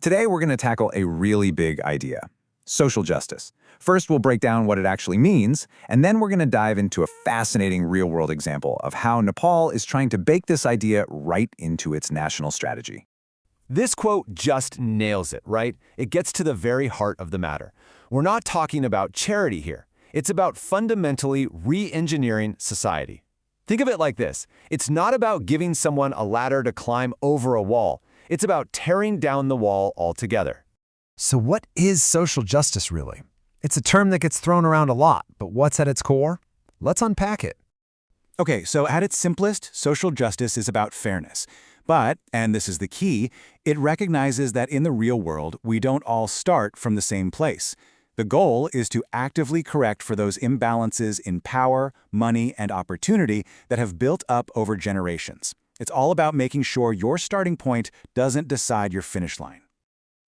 Today, we're going to tackle a really big idea: social justice. First, we'll break down what it actually means, and then we're going to dive into a fascinating real-world example of how Nepal is trying to bake this idea right into its national strategy. This quote just nails it, right? It gets to the very heart of the matter. We're not talking about charity here. It's about fundamentally re-engineering society. Think of it like this. It's not about giving someone a ladder to climb over a wall. It's about tearing down the wall altogether. So what is social justice really? It's a term that gets thrown around a lot, but what's at its core? Let's unpack it. Okay, so at its simplest, social justice is about fairness. But, and this is the key, it recognizes that in the real world, we don't all start from the same place. The goal is to actively correct for those imbalances in power, money, and opportunity that have built up over generations. It's all about making sure your starting point doesn't decide your finish line.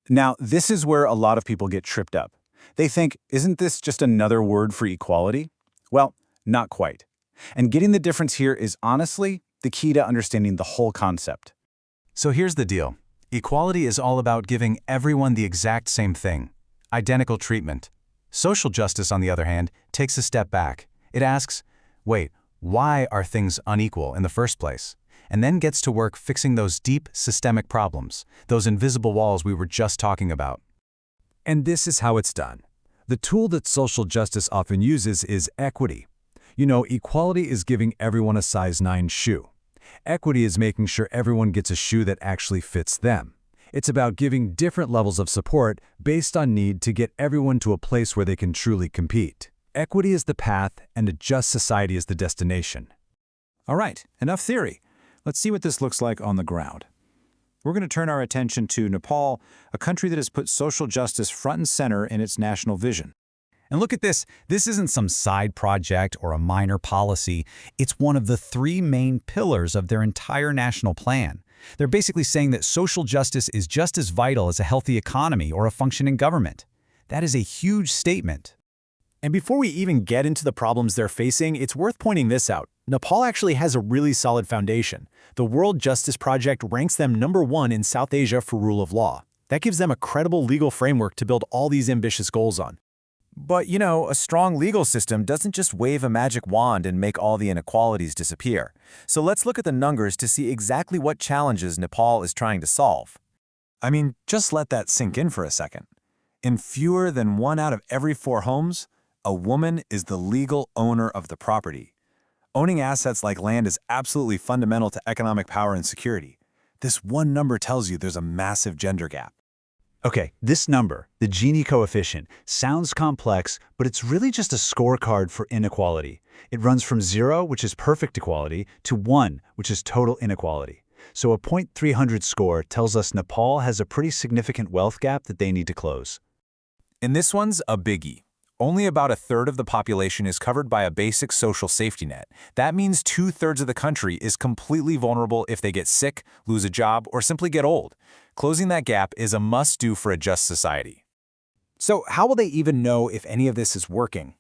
Now, this is where a lot of people get tripped up. They think, isn't this just another word for equality? Well, not quite. And getting the difference here is honestly the key to understanding the whole concept. So here's the deal. Equality is all about giving everyone the exact same thing, identical treatment. Social justice, on the other hand, takes a step back. It asks, wait, why are things unequal in the first place? And then gets to work fixing those deep systemic problems, those invisible walls we were just talking about. And this is how it's done. The tool that social justice often uses is equity. You know, equality is giving everyone a size 9 shoe. Equity is making sure everyone gets a shoe that actually fits them. It's about giving different levels of support based on need to get everyone to a place where they can truly compete. Equity is the path, and a just society is the destination. All right, enough theory. Let's see what this looks like on the ground. We're going to turn our attention to Nepal, a country that has put social justice front and center in its national vision. And look at this. This isn't some side project or a minor policy. It's one of the 3 main pillars of their entire national plan. They're basically saying that social justice is just as vital as a healthy economy or a functioning government. That is a huge statement. And before we even get into the problems they're facing, it's worth pointing this out. Nepal actually has a really solid foundation. The World Justice Project ranks them #1 in South Asia for rule of law. That gives them a credible legal framework to build all these ambitious goals on. But, you know, a strong legal system doesn't just wave a magic wand and make all the inequalities disappear. So let's look at the numbers to see exactly what challenges Nepal is trying to solve. I mean, just let that sink in for a second. In fewer than 1 out of every 4 homes, a woman is the legal owner of the property. Owning assets like land is absolutely fundamental to economic power and security. This one number tells you there's a massive gender gap. Okay, this number, the Gini coefficient, sounds complex, but it's really just a scorecard for inequality. It runs from 0, which is perfect equality, to 1, which is total inequality. So a 0.300 score tells us Nepal has a pretty significant wealth gap that they need to close. And this one's a biggie. Only about 1/3 of the population is covered by a basic social safety net. That means 2/3 of the country is completely vulnerable if they get sick, lose a job, or simply get old. Closing that gap is a must-do for a just society. So how will they even know if any of this is working?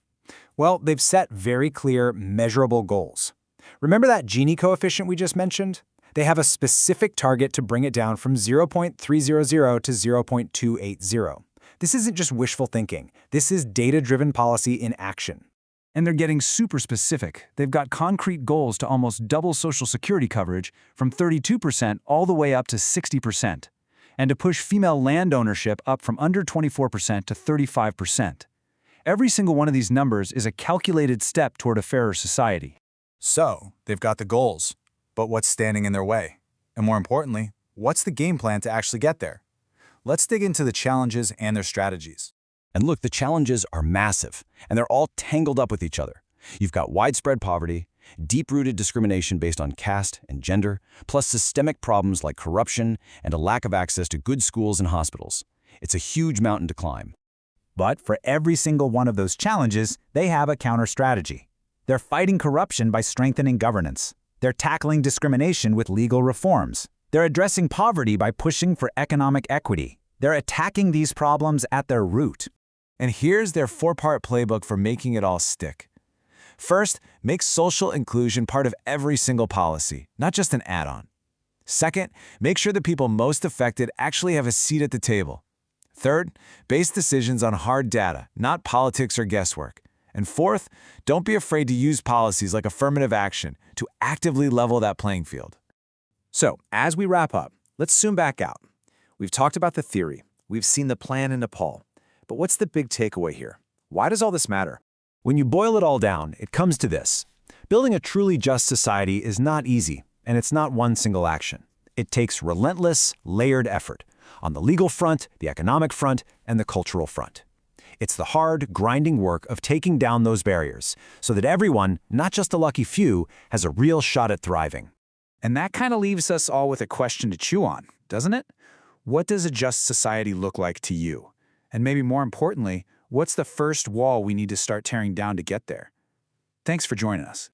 Well, they've set very clear, measurable goals. Remember that Gini coefficient we just mentioned? They have a specific target to bring it down from 0.300 to 0.280. This isn't just wishful thinking. This is data-driven policy in action. And they're getting super specific. They've got concrete goals to almost double Social Security coverage from 32% all the way up to 60%, and to push female land ownership up from under 24% to 35%. Every single one of these numbers is a calculated step toward a fairer society. So, they've got the goals, but what's standing in their way? And more importantly, what's the game plan to actually get there? Let's dig into the challenges and their strategies. And look, the challenges are massive, and they're all tangled up with each other. You've got widespread poverty, deep-rooted discrimination based on caste and gender, plus systemic problems like corruption and a lack of access to good schools and hospitals. It's a huge mountain to climb. But for every single one of those challenges, they have a counter-strategy. They're fighting corruption by strengthening governance. They're tackling discrimination with legal reforms. They're addressing poverty by pushing for economic equity. They're attacking these problems at their root. And here's their 4-part playbook for making it all stick. First, make social inclusion part of every single policy, not just an add-on. Second, make sure the people most affected actually have a seat at the table. Third, base decisions on hard data, not politics or guesswork. And fourth, don't be afraid to use policies like affirmative action to actively level that playing field. So, as we wrap up, let's zoom back out. We've talked about the theory. We've seen the plan in Nepal. But what's the big takeaway here? Why does all this matter? When you boil it all down, it comes to this. Building a truly just society is not easy, and it's not one single action. It takes relentless, layered effort on the legal front, the economic front, and the cultural front. It's the hard, grinding work of taking down those barriers so that everyone, not just a lucky few, has a real shot at thriving. And that kind of leaves us all with a question to chew on, doesn't it? What does a just society look like to you? And maybe more importantly, what's the first wall we need to start tearing down to get there? Thanks for joining us.